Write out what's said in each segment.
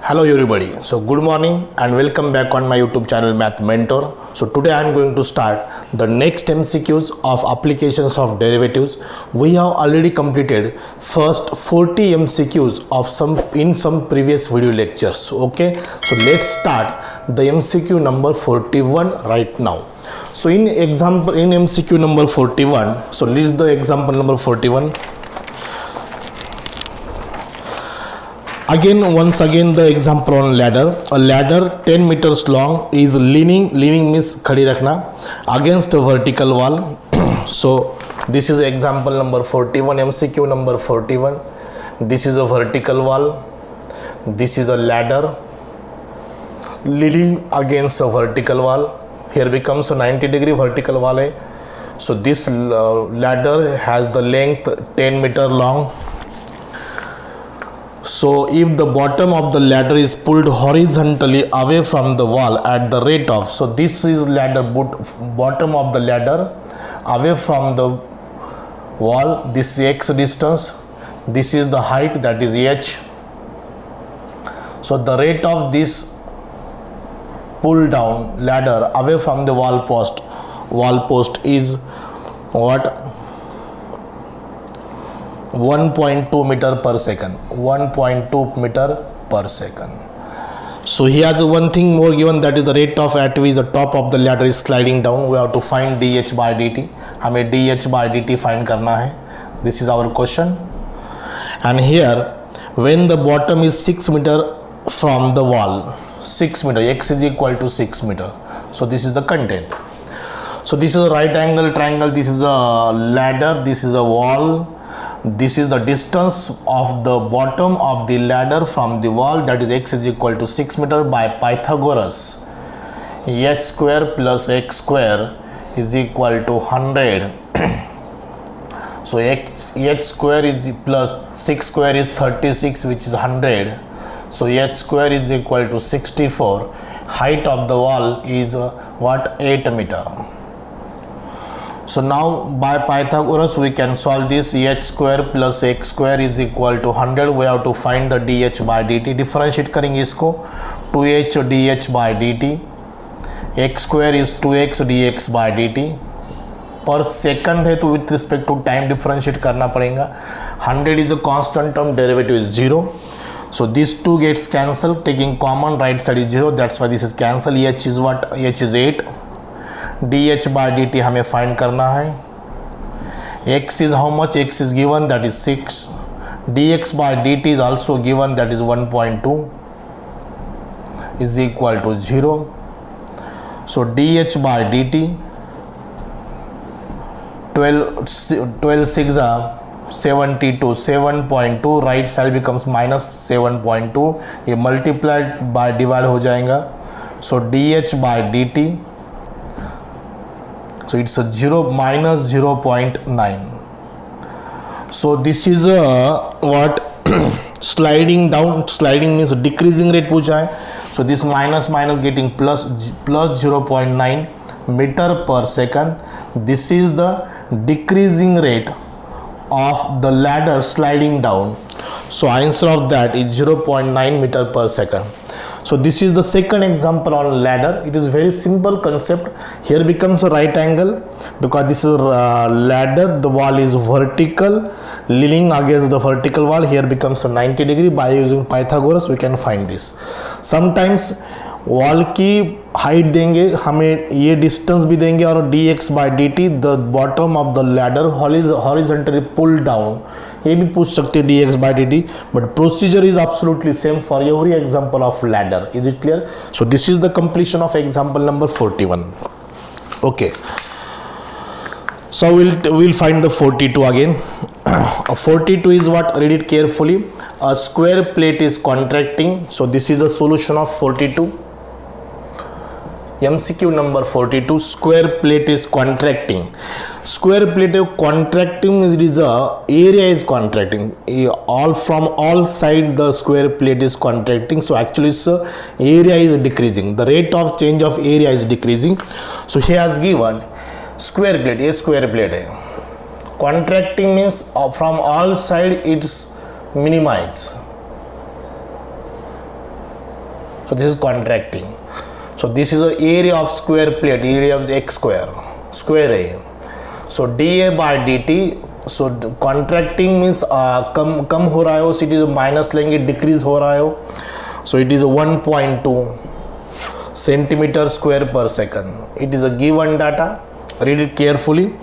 Hello everybody. So good morning and welcome back on my YouTube channel Math Mentor. So today I am going to start the next MCQs of applications of derivatives. We have already completed first 40 MCQs of some previous video lectures. Okay. So let's start the MCQ number 41 right now. So in MCQ number 41, so list the example number 41. Once again the example on ladder. A ladder 10 meters long is leaning means khadi rakhna, against a vertical wall. So this is example number 41, MCQ number 41. This is a vertical wall. This is a ladder leaning against a vertical wall. Here becomes a 90-degree vertical wall hai. So this ladder has the length 10 meter long. So if the bottom of the ladder is pulled horizontally away from the wall at the rate of, so this is bottom of the ladder away from the wall, this is x distance, this is the height, that is h. So the rate of this pull down ladder away from the wall post is what? 1.2 meter per second. 1.2 meter per second. So he has one thing more given, that is the rate of at which the top of the ladder is sliding down. We have to find dh by dt. हमें dh by dt find करना है. This is our question. And here when the bottom is 6 meter from the wall, 6 meter, x is equal to 6 meter. So this is the content. So this is a right angle triangle. This is a ladder. This is a wall. This is the distance of the bottom of the ladder from the wall, that is x is equal to 6 meter by Pythagoras. H square plus x square is equal to 100. So h square is plus 6 square is 36, which is 100. So h square is equal to 64. Height of the wall is 8 meter. So now by Pythagoras we can solve this. H square plus x square is equal to 100. We have to find the dh by dt. Differentiate करेंगे इसको. 2h dh by dt. x square is 2x dx by dt. पर second है तो with respect to time differentiate करना पड़ेगा. 100 is a constant term, derivative is 0. So these two gets cancelled. Taking common, right side is 0. That's why this is cancelled. h is what? h is 8. dh by dt हमें find करना है. x is how much? x is given, that is 6. dx by dt is also given, that is 1.2 is equal to 0. So dh by dt 12 6 72, 7.2, right side becomes minus 7.2. ये multiplied by divide हो जाएगा. So dh by dt, so it's a 0 minus 0.9. So this is a what? Sliding down. Sliding means decreasing rate पूछा है. So this minus getting plus 0.9 meter per second. This is the decreasing rate of the ladder sliding down. So answer of that is 0.9 meter per second. So this is the second example on ladder. It is very simple concept. Here becomes a right angle because this is a ladder. The wall is vertical, leaning against the vertical wall. Here becomes a 90 degree. By using Pythagoras we can find this. Sometimes wall की height देंगे, हमें ये distance भी देंगे और dx by dt the bottom of the ladder horizontally pull down, ये भी पूछ सकते हैं dx by dt, but procedure is absolutely same for every example of ladder. Is it clear? So this is the completion of example number 41. Okay, so we'll find the 42 again. 42 is what? Read it carefully. A square plate is contracting. So this is the solution of 42. MCQ number 42. Square plate is contracting. Square plate is contracting means it is area is contracting. From all side the square plate is contracting. So actually its area is decreasing. The rate of change of area is decreasing. So he has given square plate. A square plate है. Contracting means from all side it's minimized. So this is contracting. So this is the area of square plate, area of x square A. So dA by dt, so contracting means कम हो रहा है हो, it is minus लेंगे decrease हो रहा है हो, so it is 1.2 centimeter square per second. It is a given data, read it carefully.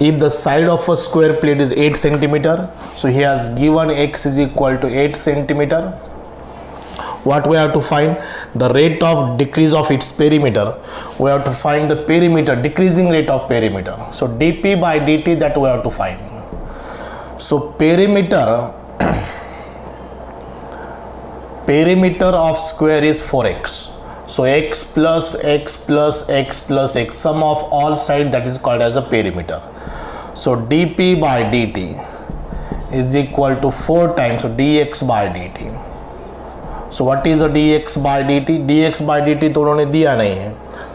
If the side of a square plate is 8 centimeter, so he has given x is equal to 8 centimeter. What we have to find? The rate of decrease of its perimeter. We have to find the perimeter, decreasing rate of perimeter. So dp by dt, that we have to find. So perimeter of square is 4x. So x plus x plus x plus x, sum of all sides, that is called as a perimeter. So dp by dt is equal to 4 times so dx by dt. So what is a dx by dt? dx by dt तो उन्होंने दिया नहीं है,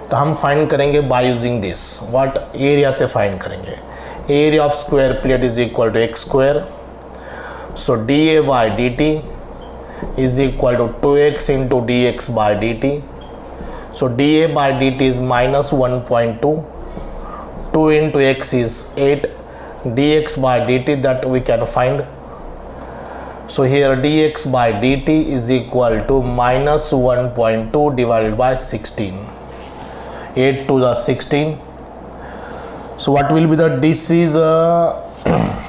तो हम find करेंगे by using this. what area से find करेंगे? area of square plate is equal to x square. So dA by dt is equal to 2x into dx by dt. So dA by dt is minus 1.2. 2 into x is 8. dx by dt, that we can find. So here dx by dt is equal to minus 1.2 divided by 16. 8 to the 16. So what will be the this is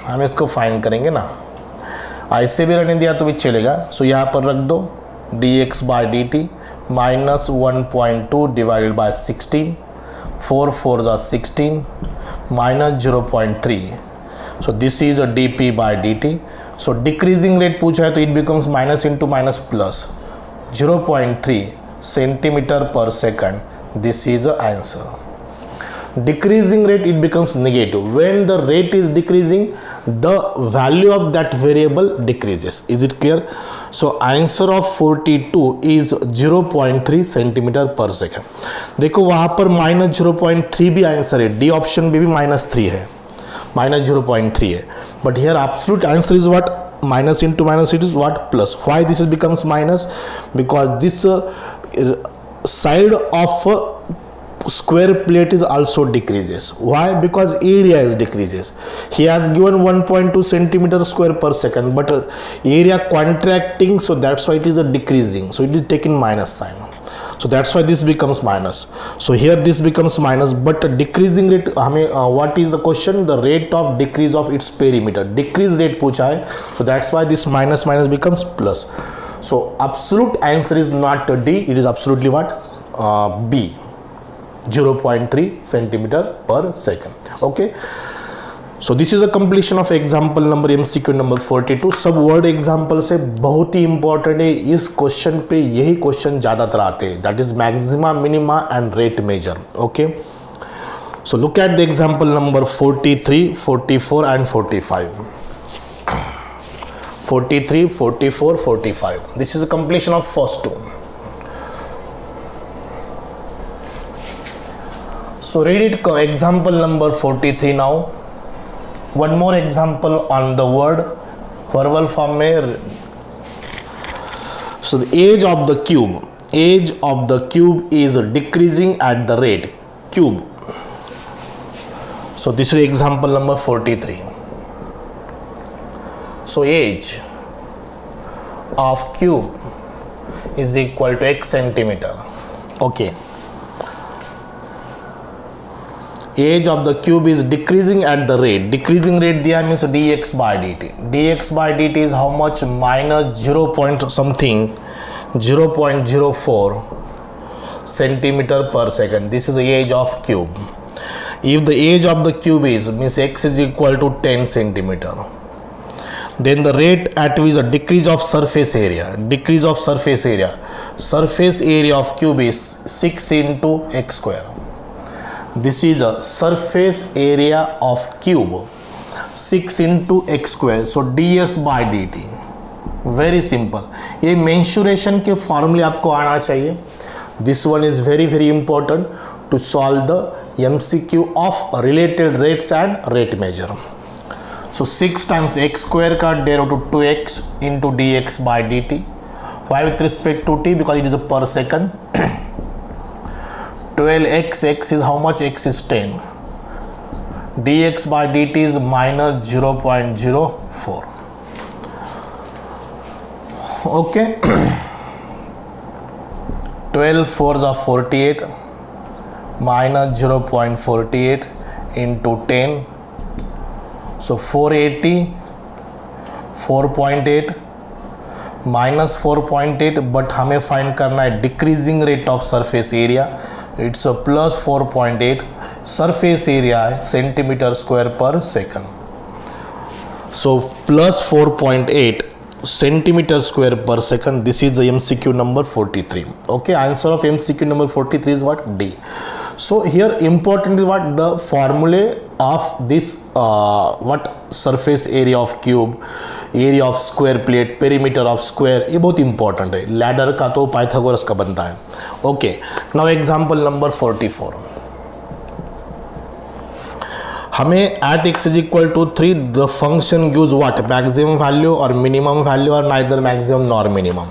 हम इसको find करेंगे ना, ऐसे भी रहने दिया तो भी चलेगा. सो यहाँ पर रख दो dx by dt minus 1.2 divided by 16. 4 4 the 16 minus 0.3. So this is a dp by dt. So decreasing rate पूछा है तो it becomes minus into minus plus 0.3 centimeter per second. This is the answer. Decreasing rate, it becomes negative. When the rate is decreasing, the value of that variable decreases. Is it clear? So answer of 42 is 0.3 centimeter per second. देखो वहाँ पर minus 0.3 भी answer है, D option में भी minus 3 है, minus 0.3 है. But here absolute answer is what? Minus into minus, it is what? Plus. Why this is becomes minus? Because this side of square plate is also decreases. Why? Because area is decreases. He has given 1.2 centimeter square per second, but area contracting, so that's why it is a decreasing. So it is taken minus sign. So that's why this becomes minus. So here this becomes minus, but decreasing rate हमें what is the question? The rate of decrease of its perimeter. Decrease rate पूछा है. So that's why this minus minus becomes plus. So absolute answer is not D. It is absolutely what? B. 0.3 centimeter per second. Okay. So this is the completion of example number MCQ number 42. सब word example से बहुत ही important है. इस question पे यही question ज़्यादातर आते हैं, that is maxima minima and rate measure. Okay. So look at the example number 43, 44 and 45. 43, 44, 45. This is the completion of first two. So read it, example number 43 now. One more example on the word verbal form में. So the age of the cube is decreasing at the rate cube. So this is example number 43. So age of cube is equal to x centimeter. Okay. Age of the cube is decreasing at the rate. Decreasing rate दिया means dx by dt. dx by dt is how much? Minus 0 point something, 0.04 centimeter per second. This is the age of cube. If the age of the cube is means x is equal to 10 centimeter, then the rate at which a decrease of surface area. Decrease of surface area. Surface area of cube is 6 into x square. This is a surface area of cube 6 into x square. So ds by dt. Very simple. ये mensuration के फॉर्मूले आपको आना चाहिए. This one is very very important to solve the MCQ of related rates and rate measure. So 6 times x square का derivative 2x into dx by dt. Why with respect to t? Because it is a per second. 12x, x is how much? X is 10. dx by dt is minus 0.04. Okay. 12 4s are 48 minus 0.48 into 10. So 480, 4.8 minus 4.8, but हमें find करना है decreasing rate of surface area. It's a plus 4.8. Surface area है centimetre square पर second. So plus 4.8 centimeter square per second. This is the MCQ number 43. Okay, answer of MCQ number 43 is what? D. So here important is what? The formula of this what surface area of cube, area of square plate, perimeter of square, ये बहुत important है. Ladder का तो Pythagoras का बनता है. Okay, now example number 44. हमें at x is equal to 3 the function gives what? Maximum value or minimum value or neither maximum nor minimum.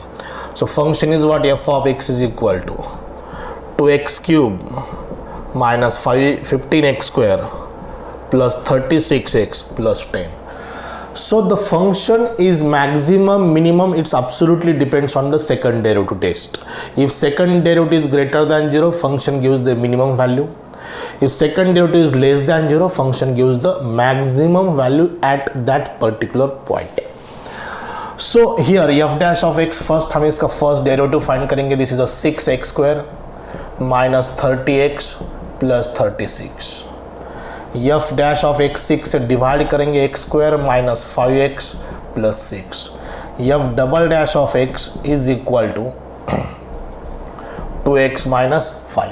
So function is what? F of x is equal to 2x cube minus 15x square plus 36x plus 10. So the function is maximum, minimum, it's absolutely depends on the second derivative test. If second derivative is greater than 0, function gives the minimum value. If second derivative is less than 0, function gives the maximum value at that particular point. So here f dash of x, first हम इसका first derivative find करेंगे. This is a 6x square minus 30x plus 36. f dash of x 6 से divide करेंगे x square minus 5x plus 6. f double dash of x is equal to 2x minus 5.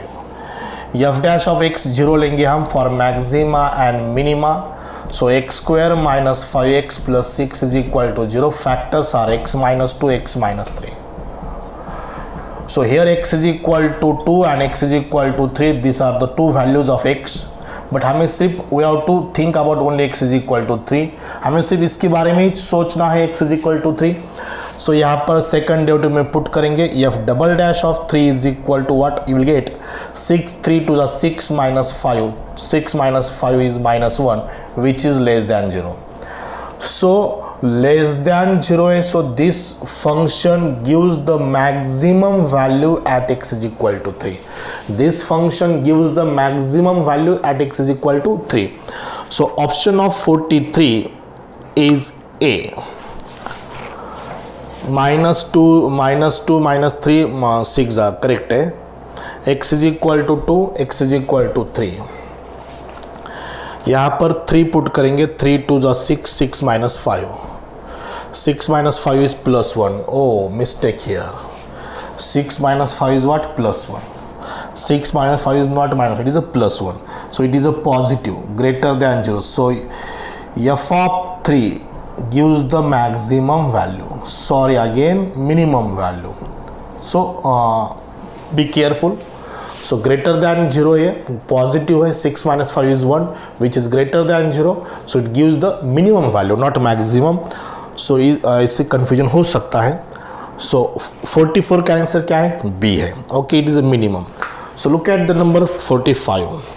f dash of x 0 लेंगे हम for maxima and minima. So x square minus 5x plus 6 is equal to 0. Factors are x minus 2, x minus 3. So here x is equal to 2 and x is equal to 3. These are the two values of x. But हमें सिर्फ we have to think about only x is equal to 3. हमें सिर्फ इसके बारे में ही सोचना है x is equal to 3. So यहाँ पर second derivative में put करेंगे. f double dash of 3 is equal to what? You will get 6, 3 to the 6 minus 5. 6 minus 5 is minus 1, which is less than 0. So less than 0 है. So this function gives the maximum value at x is equal to 3. This function gives the maximum value at x is equal to 3. So option of 43 is A. minus 2 minus 3 6 are correct है. x is equal to 2, x is equal to 3. यहाँ पर 3 put करेंगे. 3 2 जा 6, 6 minus 5. 6 minus 5 is plus 1. Oh, mistake here. 6 minus 5 is what? Plus 1. 6 minus 5 is not minus, it is a plus 1. So it is a positive, greater than 0. So f of 3 gives the maximum value. Sorry, again minimum value. So be careful. So greater than 0 है, positive है. 6 minus 5 is 1, which is greater than 0. So it gives the minimum value, not maximum. So इससे confusion हो सकता है. So 44 का answer क्या है? B है. Okay, it is a minimum. So look at the number 45.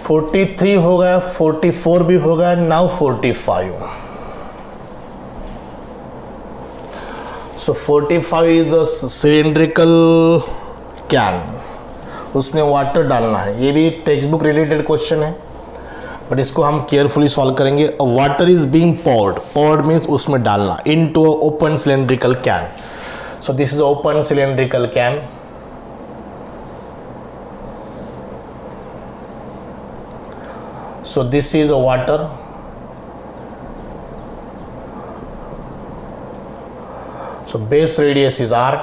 (43) हो गया, 44 भी हो गया. Now 45. So 45 is a cylindrical can. उसमें वाटर डालना है. ये भी टेक्स्ट बुक रिलेटेड क्वेश्चन है, बट इसको हम केयरफुली सॉल्व करेंगे. Water is being poured. Poured means उसमें डालना. Into a open cylindrical can. So this is open cylindrical can. So this is a water. So base radius is r.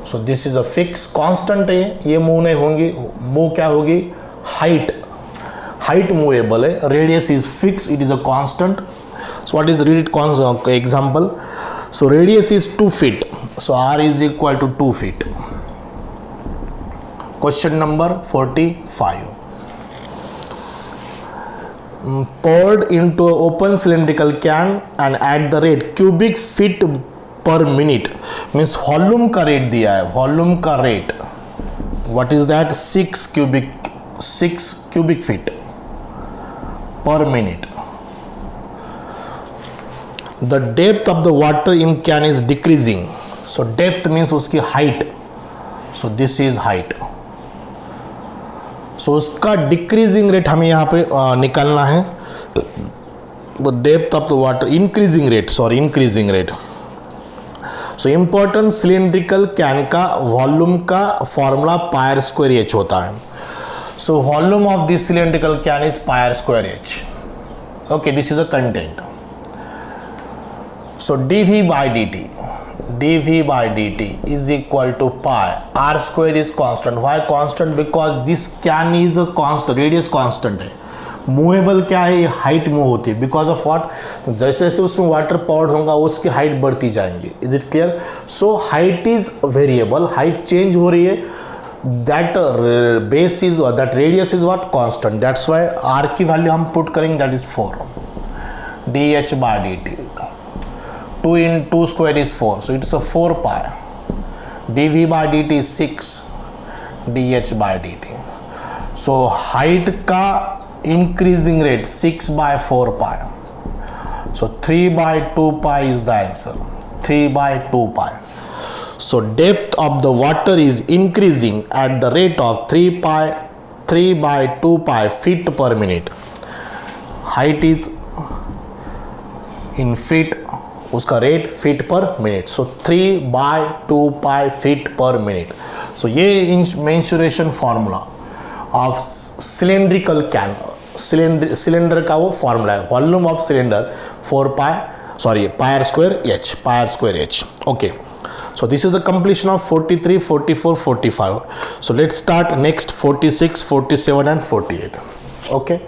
So this is a fixed constant है. ये move नहीं होंगी. Move क्या होगी? Height. Height movable है. Radius is fix. It is a constant. So what is radius? Example. So radius is 2 feet. So r is equal to 2 feet. Question number 45. poured into an open cylindrical can and at the rate cubic feet per minute, means volume का rate दिया है, volume का rate what is that 6 cubic feet per minute. The depth of the water in can is decreasing, so depth means उसकी height, so this is height, so उसका decreasing rate हमें यहाँ पे निकालना है. The depth of the water increasing rate. So important cylindrical can का volume का formula pier square H होता है. So volume of this cylindrical can is pi r square h. Okay, this is a content. So dv by dt is equal to pi. R square is constant. Why constant? Because this can is a constant, radius constant है. Movable क्या है, ये height move होती है. Because of what, जैसे जैसे उसमें water powered होगा उसकी हाइट बढ़ती जाएंगी. Is it clear? So height is variable, height change हो रही है. That base is, that radius is what, constant. That's why R की वैल्यू हम पुट करेंगे, that is 4 dh by dt. 2 in 2 square is 4, so it's a 4 pi. dv by dt is 6 dh by dt. So height का increasing rate 6 by 4 pi. So 3 by 2 pi is the answer. 3 by 2 pi. So depth of the water is increasing at the rate of 3 by 2 pi feet per minute. Height is in feet, उसका rate feet पर minute. So 3 by 2 pi feet per minute. सो ये mensuration formula of cylindrical can, cylinder का वो formula है. Volume of cylinder 4 pi, sorry pier square H. Okay, so this is the completion of 43, 44, 45. So let's start next 46, 47 and 48. Okay,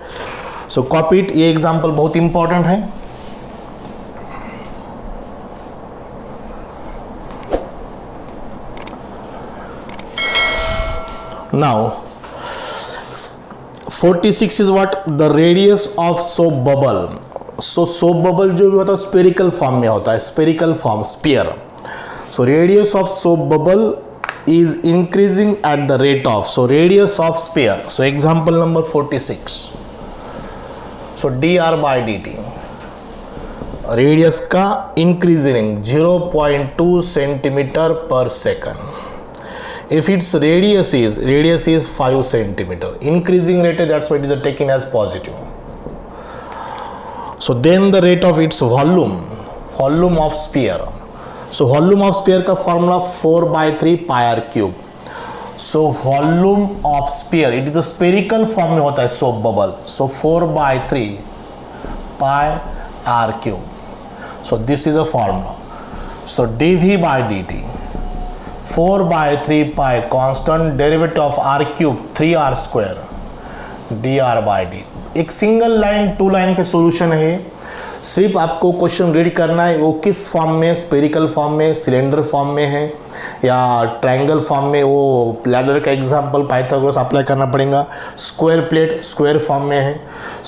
so copy it. ये example बहुत important है. Now 46 is what, the radius of soap bubble. So soap bubble जो भी होता है spherical form में होता है, spherical form, sphere. So radius of soap bubble is increasing at the rate of, so radius of sphere. So example number 46. So dr by dt, radius का increasing 0.2 centimeter per second. If its radius is 5 centimeter, increasing rate, that's why it is taken as positive. So then the rate of its volume of sphere. So volume of sphere का formula 4 by 3 pi r cube. So volume of sphere, it is a spherical form में होता है soap bubble. So 4 by 3 pi r cube. So this is a formula. So dv by dt, 4 by 3 pi constant, derivative of r cube 3r square dr by dt. एक single line, 2 line के solution है. सिर्फ आपको question read करना है, वो किस form में, स्पेरिकल फॉर्म में, सिलेंडर फॉर्म में है या ट्रायंगल फॉर्म में. वो लैडर का एग्जांपल पाइथागोरस अप्लाई करना पड़ेगा. स्क्वायर प्लेट स्क्वायर फॉर्म में है.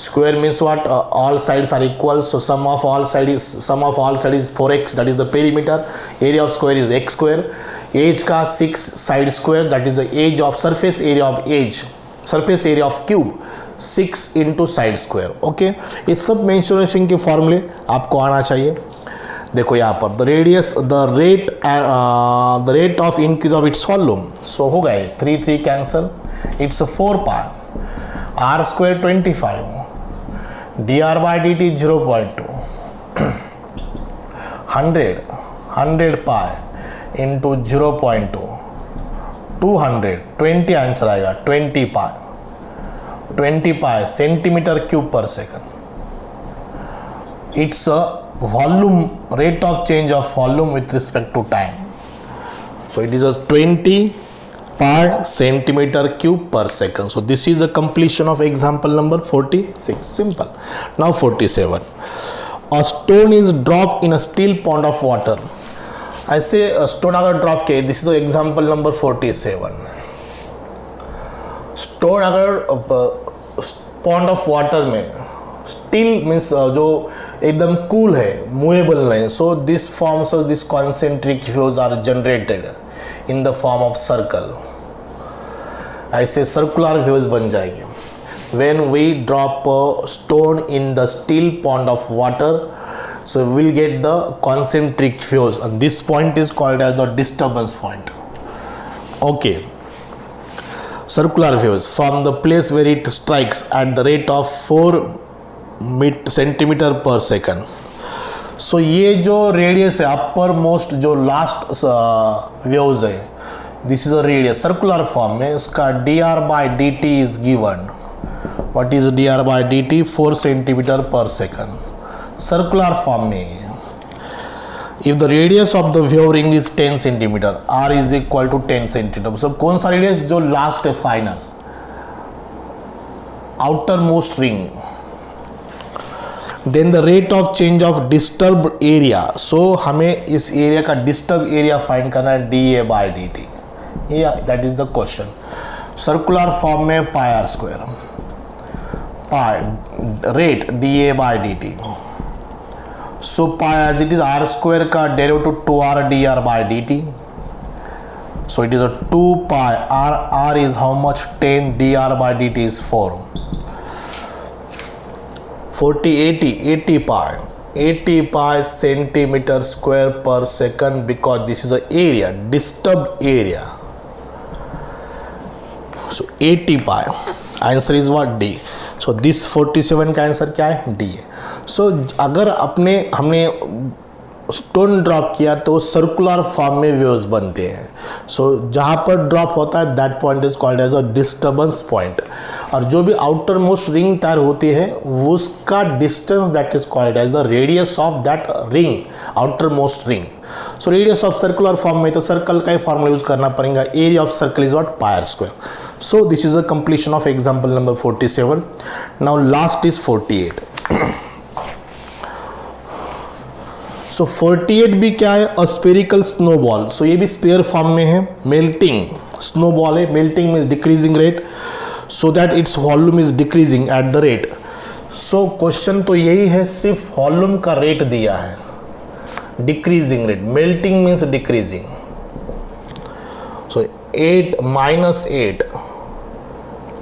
Square means what, all sides are equal, so sum of all side is 4x, that is the perimeter. Area of square is x square. Edge का 6 side square, that is the edge of surface area of edge, surface area of cube 6 into side square. Okay, ये सब mensuration के फॉर्मूले आपको आना चाहिए. देखो यहाँ पर the rate of increase of its volume. So हो गए 3 cancel, it's 4 pi, r square 25, dr by dt 0.2, 100 pi into 0.2, 200, 20 answer आएगा. 20 pi सेंटीमीटर क्यूब पर second. It's a volume, rate of change of volume with respect to time. So it is a 20 pi centimeter cube per second. So this is a completion of example number 46. Simple. Now 47. A stone is dropped in a still pond of water. ऐसे stone अगर drop किए, this is example number 47. Stone अगर pond of water में still means जो एकदम cool है, movable नहीं, so this forms this concentric fuse are generated in the form of circle, ऐसे सर्कुलर फ्यूज बन जाएंगे. When we drop a stone in the still pond of water, so we will get the concentric fuse, and this point is called as the disturbance point. Okay, circular fuse from the place where it strikes at the rate of 4 centimeter per second. So ये जो radius है, upper most जो last views है, this is a radius circular form में. इसका dr/dt is given. What is dr/dt? 4 centimeter per second. Circular form में. If the radius of the wave ring is 10 centimeter, r is equal to 10 centimeter. So कौन सा radius जो last है, final outer most ring. Then the rate of change of disturbed area. So हमें इस area का disturb area find करना है, dA/dt. That is the question. Circular form में pi R square, pi rate dA/dt. So pi as it is r square का derivative 2r dr/dt. So it is a 2 pi r is how much? 10, dr/dt is 4. 80 pi centimeter square per second, because this is the area, disturbed area. So 80 pi, answer is what? D. So this 47 का answer क्या है? D है. सो अगर हमने stone drop किया तो circular form में waves बनते हैं. सो जहाँ पर ड्रॉप होता है that point is called as a disturbance point. और जो भी आउटर मोस्ट रिंग तैयार होती है उसका distance that is called as the radius of that ring, outer most ring. So radius of circular form में तो सर्कल का ही फॉर्मूला यूज करना पड़ेगा. Area of circle is what? Pi R square. So this is a completion of example number 47. Now last is 48. So 48 भी क्या है? A spherical snowball. So ये भी स्पेयर फॉर्म में है. Melting snowball है. Melting means decreasing rate, so that its volume is decreasing at the rate. So question तो यही है, सिर्फ वॉल्यूम का रेट दिया है, decreasing rate. Melting means decreasing. So 8 minus 8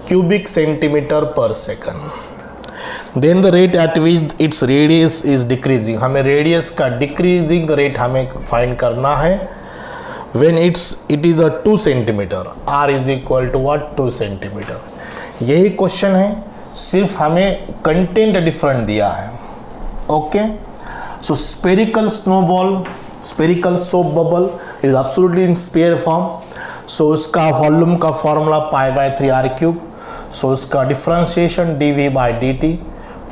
cubic centimeter per second. Then the rate at which its radius is decreasing. हमें radius का decreasing rate हमें फाइंड करना है. When it is a 2 centimeter, r is equal to what? 2 centimeter. यही question है, सिर्फ हमें content different दिया है. Okay, so spherical snowball, spherical soap bubble is absolutely in sphere form. So उसका वॉल्यूम का फॉर्मूला π/3r³. सो उसका डिफ्रेंशिएशन dV/dt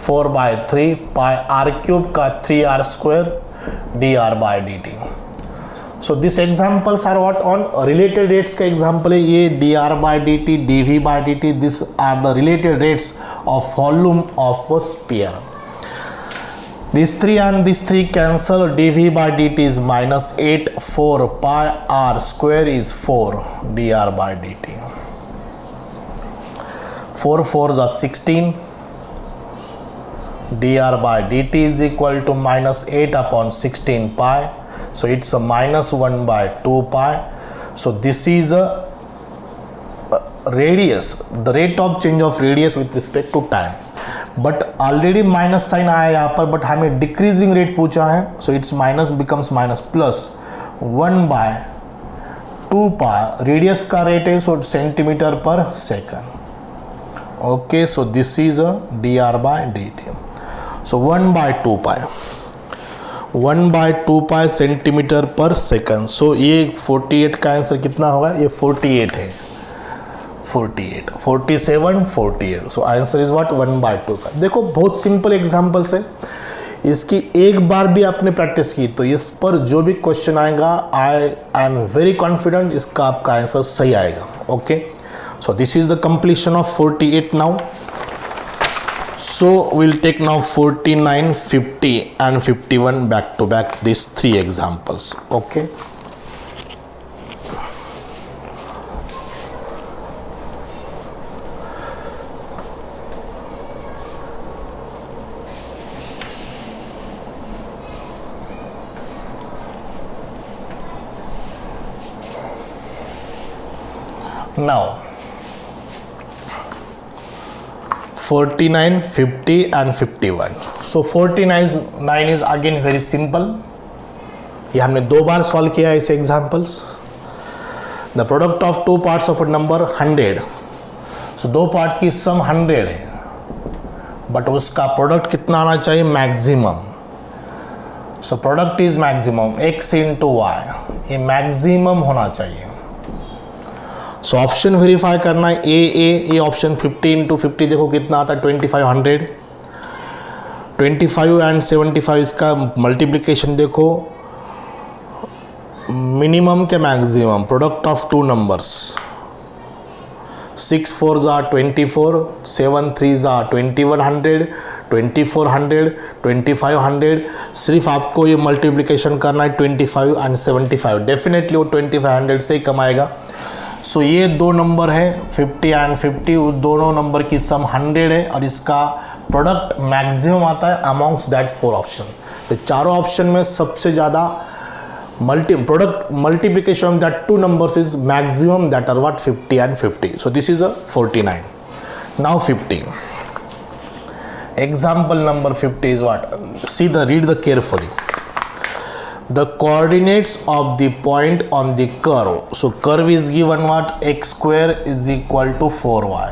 4/3 πr³ का 3r² dr/dt. So this examples are what? On related rates का example है ये. dr/dt, dV/dt, this are the related rates of volume of a sphere. These 3 and these 3 cancel. dV/dt is -8. 4 pi r square is 4 dr/dt. 4 4s are 16. dr/dt is equal to -8 upon 16 pi. So it's a -1/2 pi. So this is a radius, the rate of change of radius with respect to time. But already minus sine आया यहाँ पर, but हमें decreasing rate पूछा है. So it's minus becomes minus plus 1/2 pi. Radius का rate है so centimetre per second. Okay, so this is a dr/dt. So 1/2 pi, 1/2 pi centimetre per second. So ये 48 का आंसर कितना होगा? ये 48 है. 48, 47, 48. So answer is what? 1/2 का. देखो बहुत सिंपल एग्जांपल्स है. इसकी एक बार भी आपने प्रैक्टिस की तो इस पर जो भी क्वेश्चन आएगा आई एम वेरी कॉन्फिडेंट इसका आपका आंसर सही आएगा. Okay, so this is the completion of 48 now. So we'll take now 49, 50 and 51 back to back, these 3 examples. Okay. Now 49, 50 and 51. So 49 is again very simple. ये हमने 2 बार solve किया है इसे examples. The product of 2 parts of a number 100. So 2 part की सम 100 है, but उसका product कितना आना चाहिए? Maximum. So product is maximum x into Y, ये मैक्सिमम होना चाहिए. सो ऑप्शन वेरीफाई करना है ये ऑप्शन 50 इंटू 50 देखो कितना आता है 2500. 25 एंड 75 इसका मल्टीप्लिकेशन देखो, मिनिमम के maximum product of 2 numbers. 6 4s are 24, 7 3s are 2100, 2400, 2500. सिर्फ आपको ये मल्टीप्लिकेशन करना है 25 एंड 75. डेफिनेटली वो 2500 से ही कमाएगा. सो ये 2 नंबर है 50 एंड 50, उस दोनों नंबर की सम 100 है और इसका प्रोडक्ट मैक्सिमम आता है अमॉन्ग्स दैट 4 ऑप्शन. तो चारों ऑप्शन में सबसे ज़्यादा product multiplication of that 2 numbers is maximum, that are what 50 and 50. So this is a 49. Now 50. Example number 50 is what? Read the carefully. The coordinates of the point on the curve. So curve is given what? X square is equal to 4y.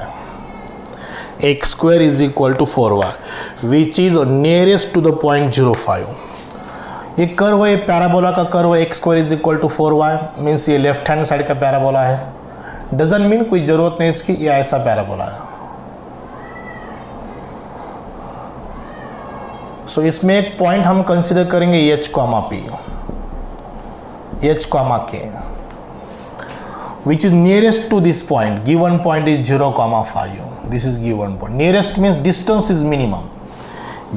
X square is equal to 4y, which is nearest to the point 05. ये curve है, parabola का curve है, X square is equal to 4y, means ये left hand side का parabola है. Doesn't mean कोई जरूरत नहीं इसकी, ये ऐसा पैराबोला है. सो इसमें एक पॉइंट हम कंसीडर करेंगे H comma P, H comma K, which is nearest to this point. Given point is 0,5. This is given point. Nearest means distance is minimum.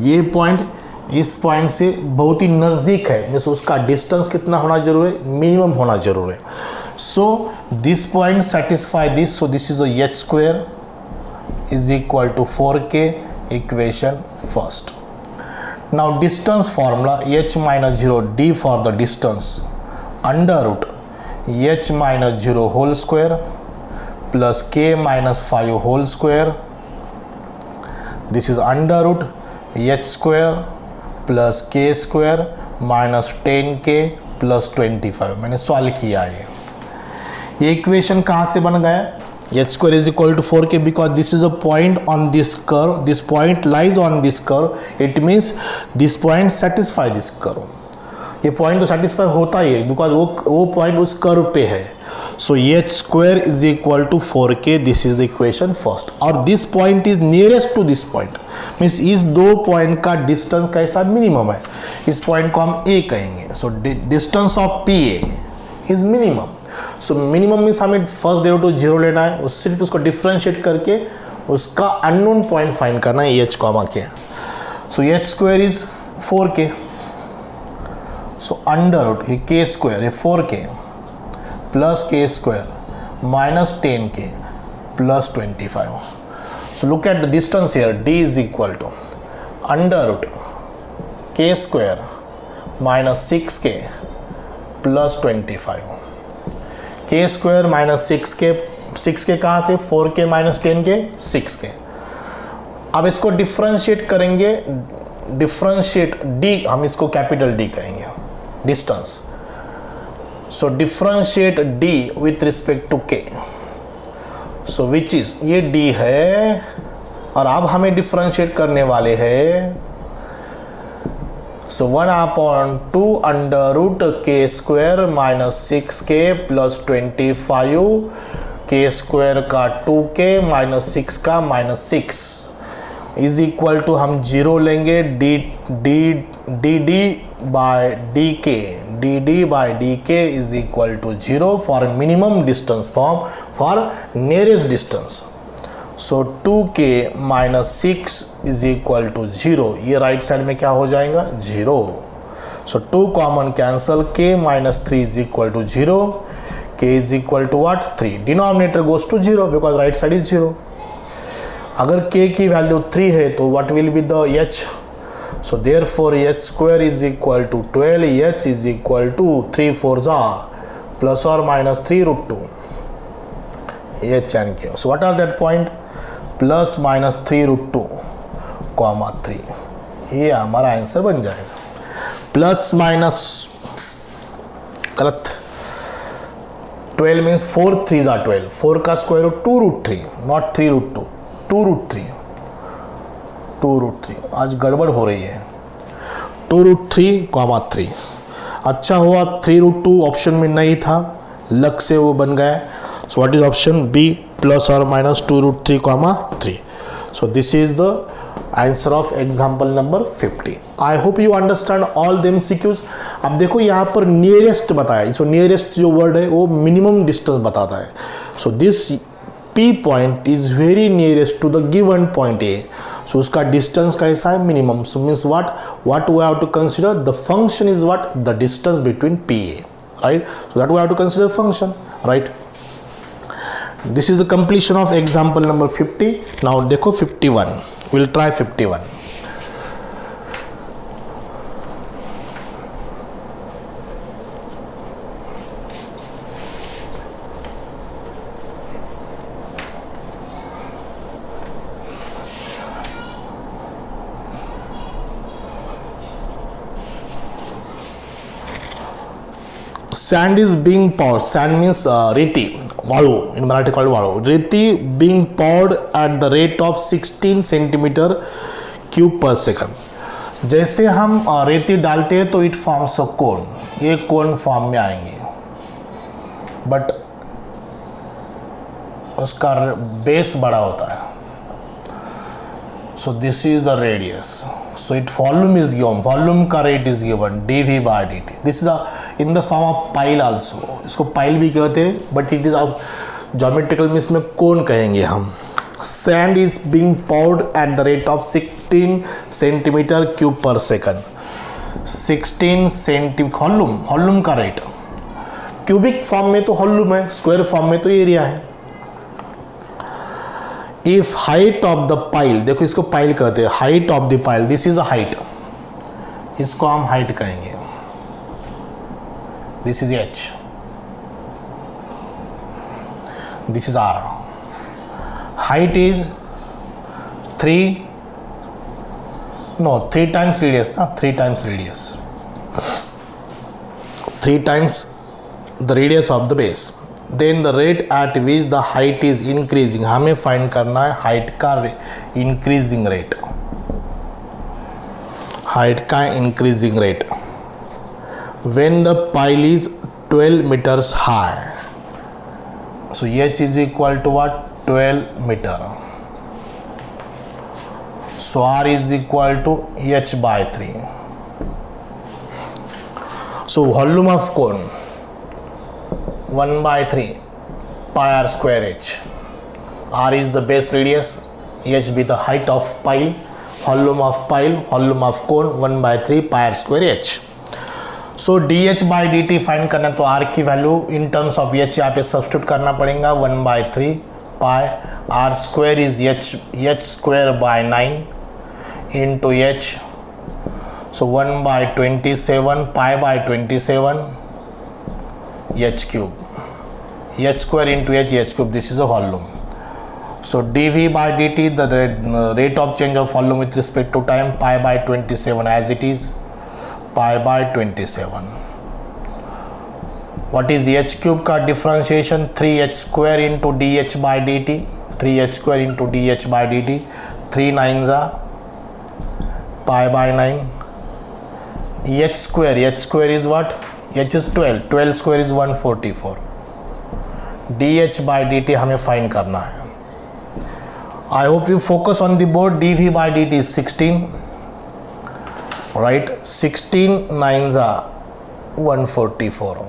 ये पॉइंट इस पॉइंट से बहुत ही नज़दीक है, मीन्स उसका डिस्टेंस कितना होना जरूरी है? मिनिमम होना जरूरी है. So this point satisfy this. So this is H square is equal to 4k. Equation first. Now distance formula h minus 0 d for the distance under root h minus 0 whole square plus k minus 5 whole square. This is under root h square plus K square minus 10k plus 25. मैंने solve किया है. ये equation कहाँ से बन गया? H square is equal to 4k because this is a point on this curve. This point lies on this curve. It means this point satisfy this curve. ये point तो सेटिस्फाई होता ही है बिकॉज वो पॉइंट उस curve पे है. So H square is equal to 4k. This is the equation first. और this point is nearest to this point, means इस 2 पॉइंट का डिस्टेंस कैसा? मिनिमम है. इस पॉइंट को हम ए कहेंगे. So distance of P A is minimum. So minimum means हमें फर्स्ट डेरिवेटिव 0 लेना है, सिर्फ उसको डिफ्रेंशिएट करके उसका अननोन पॉइंट फाइंड करना है H comma K. So H square is 4k. सो अंडर रूट ये के स्क्वायर है 4k plus K square minus 10k plus 25. So look at the distance here. d is equal to under root K square minus 6k plus 25. K square minus 6k कहाँ से? 4k minus 10k 6k. अब इसको differentiate करेंगे. Differentiate d, हम इसको capital D कहेंगे distance. So differentiate d with respect to k. सो विच इज ये d है और अब हमें डिफ्रेंशिएट करने वाले हैं. सो 1/2 under root K square minus 6k plus 25 K square का 2k माइनस 6 का माइनस 6 इज इक्वल टू हम 0 लेंगे. dd by dk. dd by dk is equal to 0 for minimum distance form for nearest distance. So 2k minus 6 is equal to 0. ये right side में क्या हो जाएगा? 0. सो 2 common cancel. k minus 3 is equal to 0. k is equal to what? 3. Denominator goes to 0 because right side is 0. अगर k की value 3 है तो what will be the h? So therefore h square is equal to 12. h is equal to 3 4 plus और minus 3 root 2. H and K. So what are that point? Plus minus 3√2, 3। ये हमारा answer बन जाएगा। Plus minus गलत, 12 means 4 3 ज़ा 12, 4 का square root 2√3, not 3√2, 2√3, 2√3। आज गड़बड़ हो रही है। 2√3, 3। अच्छा हुआ 3√2 ऑप्शन में नहीं था, लक से वो बन गया। So what is option B? Plus और minus 2√3, 3। So this is the answer of example number 50। I hope you understand all the MCQs. अब देखो यहाँ पर नियरेस्ट बताया, सो नियरेस्ट जो वर्ड है वो मिनिमम डिस्टेंस बताता है। So this P point is very nearest to the given point A। So उसका डिस्टेंस कैसा है? Minimum. So means what we have to consider? The function is what? The distance between PA, right? So that we have to consider function, right? This is the completion of example number 50. Now देखो 51. We'll try 51. Sand is being poured. Sand means reti, वाळू, in Marathi called वाळू. Reti being poured at the rate of 16 centimeter cube per second. जैसे हम रेती डालते हैं तो it forms a कोन, ये कोन फॉर्म में आएंगे, बट उसका बेस बड़ा होता है। So this is the radius. So its volume is given. Volume का rate is given dV by dt. This is in the form of pile also. इसको pile भी कहते हैं, but it is अब geometrical में इसमें cone कहेंगे हम। Sand is being poured at the rate of 16 centimeter cube per second. 16 centimeter volume का rate। क्यूबिक फॉर्म में तो वॉल्यूम है, स्क्वायर फॉर्म में तो एरिया है। If height of the pile, देखो इसको पाइल कहते हैं, height of the pile, this is a height, इसको हम हाइट कहेंगे, this is H, this is R. Height is 3 times radius ना, 3 times radius, 3 times the radius of the base. Then the rate at which the height is increasing, हमें find करना है height का increasing rate, height का increasing rate. When the pile is 12 meters high, so h is equal to what? 12 meter. So r is equal to h by 3. So volume of cone 1/3 pi r square h. R is the base radius, h be the height of pile, volume of cone 1/3 pi r square h. So dh by dt find करना, तो r की value in terms of h यहाँ पे substitute करना पड़ेगा। 1/3 pi r square is h square by 9 into h. So 1/27 pi by 27 h cube, h square into h cube, this is a volume. So dv by dt, the rate of change of volume with respect to time, pi by 27 as it is, pi by 27. What is h cube का differentiation? 3h square into dh by dt, 3h square into dh by dt, 3 9s are pi by 9. h square is what? h is 12 square is 144. dh by dt हमें find करना है। I hope you focus on the board. dv by dt is 16, right? 16 9s are 144,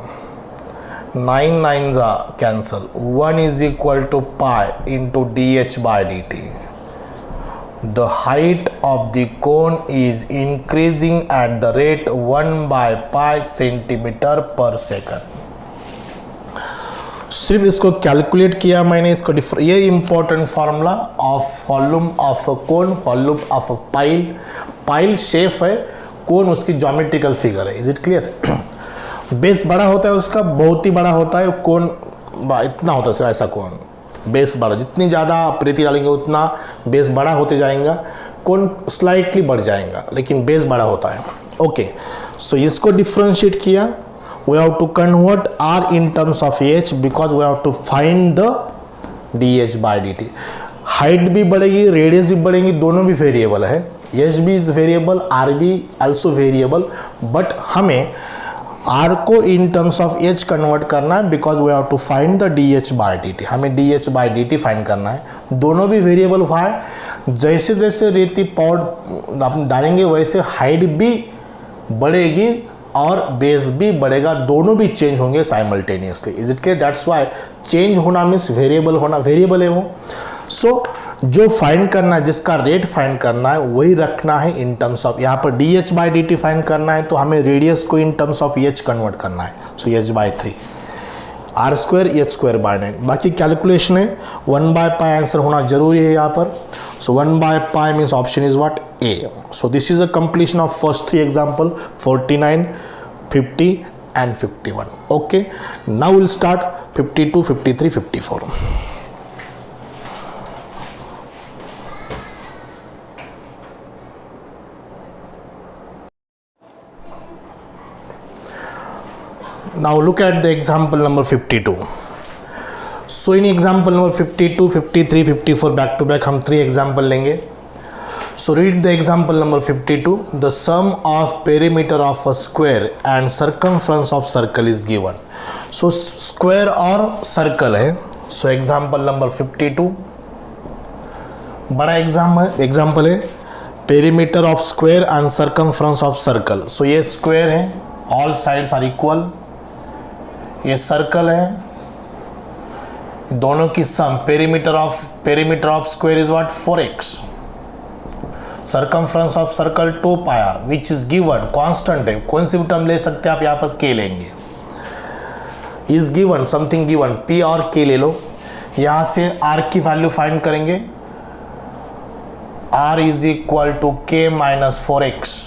9 9s are cancel, 1 is equal to pi into dh by dt. The height of the cone is increasing at the rate 1/pi centimeter per second. सिर्फ इसको calculate किया मैंने, इसको ये important formula of volume of a cone, volume of a pile shape है, कोन उसकी geometrical figure है। Is it clear? Base बड़ा होता है उसका, बहुत ही बड़ा होता है, कोन इतना होता है ऐसा कोन, बेस बड़ा, जितनी ज़्यादा आप रेती डालेंगे उतना बेस बड़ा होते जाएगा, कौन स्लाइटली बढ़ जाएगा लेकिन बेस बड़ा होता है। ओके, सो इसको डिफ्रेंशिएट किया, we have to convert R in terms of H because we have to find the D H by D T. Height भी बढ़ेगी, रेडियस भी बढ़ेंगी, दोनों भी वेरिएबल है, एच भी इज वेरिएबल, आर भी आल्सो वेरिएबल, बट हमें आर को in terms of H convert करना है because we have to find the D H by D T. हमें D H by D T find करना है, दोनों भी वेरिएबल हुआ है। जैसे जैसे रेती पाउडर आप डालेंगे वैसे हाइट भी बढ़ेगी और बेस भी बढ़ेगा, दोनों भी चेंज होंगे simultaneously. Is it clear? That's why change होना मीन्स वेरिएबल होना, वेरिएबल है वो। सो जो फाइंड करना है, जिसका रेट फाइंड करना है वही रखना है इन टर्म्स ऑफ, यहाँ पर D H by D T find करना है तो हमें रेडियस को in terms of H convert करना है। So H by 3 R square H square by 9। बाकी कैलकुलेशन है 1 बाय पाई आंसर होना जरूरी है यहाँ पर। सो 1 by pi means option is what? A. So this is a completion of first 3 example 49, 50 and 51. Okay, now we'll start 52, 53, 54. Now look at the example number 52. So in example number 52, 53, 54 back to back हम 3 example लेंगे. So read the example number 52. The sum of perimeter of a square and circumference of circle is given. So square और circle है. So example number 52 बड़ा example है perimeter of square and circumference of circle. So ये square है, all sides are equal. ये circle है, दोनों की sum perimeter of square is what? 4x। Circumference of circle 2 pi R which is given, constant है, कौन सी भी टर्म ले सकते हैं आप, यहाँ पर k लेंगे। Is given, something given, p और k ले लो। यहाँ से r की वैल्यू फाइंड करेंगे, r is equal to k minus 4x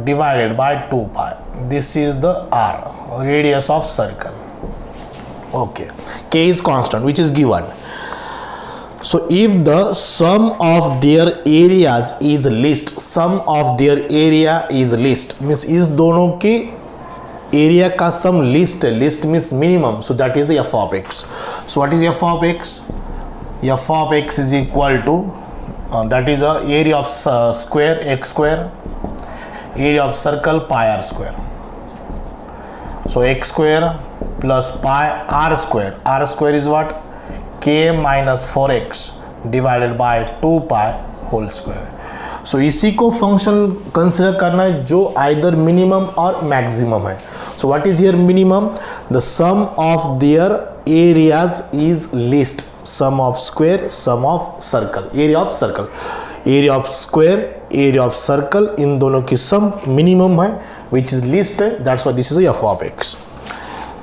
divided by 2 pi. This is the r, radius of circle. Okay, k is constant which is given. So if the sum of their areas is least, sum of their area is least means इस दोनों की area का सम list है, list means minimum, so that is the f of x. So what is f of x? f of x is equal to that is the area of square x square, area of circle pi r square. So x square plus pi r square is what? k minus 4x divided by 2 pi whole square. So इसी को function consider करना है जो either minimum और maximum है. So what is here minimum? The sum of their areas is least. Sum of square, sum of circle, area of circle. Area of square, area of circle, इन दोनों की sum minimum है which is least है, that's why this is F of X.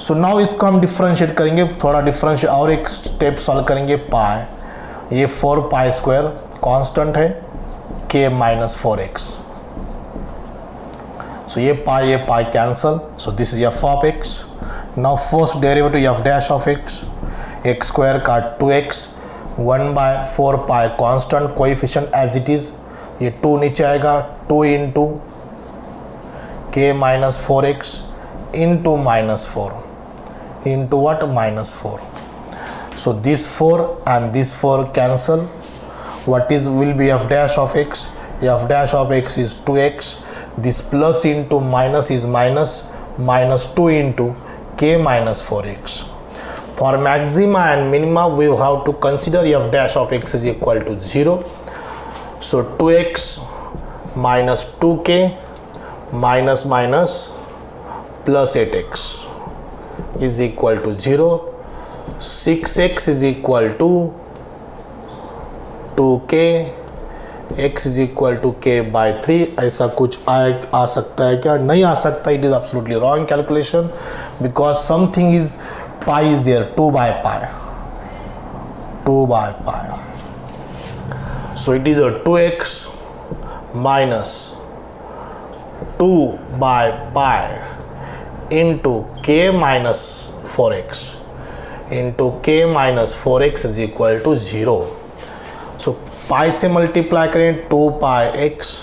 So now इसको हम differentiate करेंगे, थोड़ा differentiate और एक स्टेप सॉल्व करेंगे. पाई, ये 4 पाई स्क्वायर कांस्टेंट है, k माइनस 4x. सो ये pi cancel, so this is F of X. Now first derivative F dash of X, X square का 2x, 1 by 4 pi constant, coefficient as it is, ये 2 नीचे आएगा, 2 into k minus 4x into minus 4 into what minus 4. So this 4 and this 4 cancel. What is will be f dash of x? F dash of x is 2x. This plus into minus is minus, minus 2 into k minus 4x. For maxima and minima, we have to consider f dash of x is equal to 0. So 2x minus 2k minus minus plus 8x is equal to 0. 6x is equal to 2k, x is equal to k by 3. ऐसा कुछ आ सकता है क्या? नहीं आ सकता. It is absolutely wrong calculation because something is pi is there, 2 by pi. So it is a 2x minus 2 by pi into k minus 4x into K minus 4x is equal to 0. So pi से multiply करें 2 pi X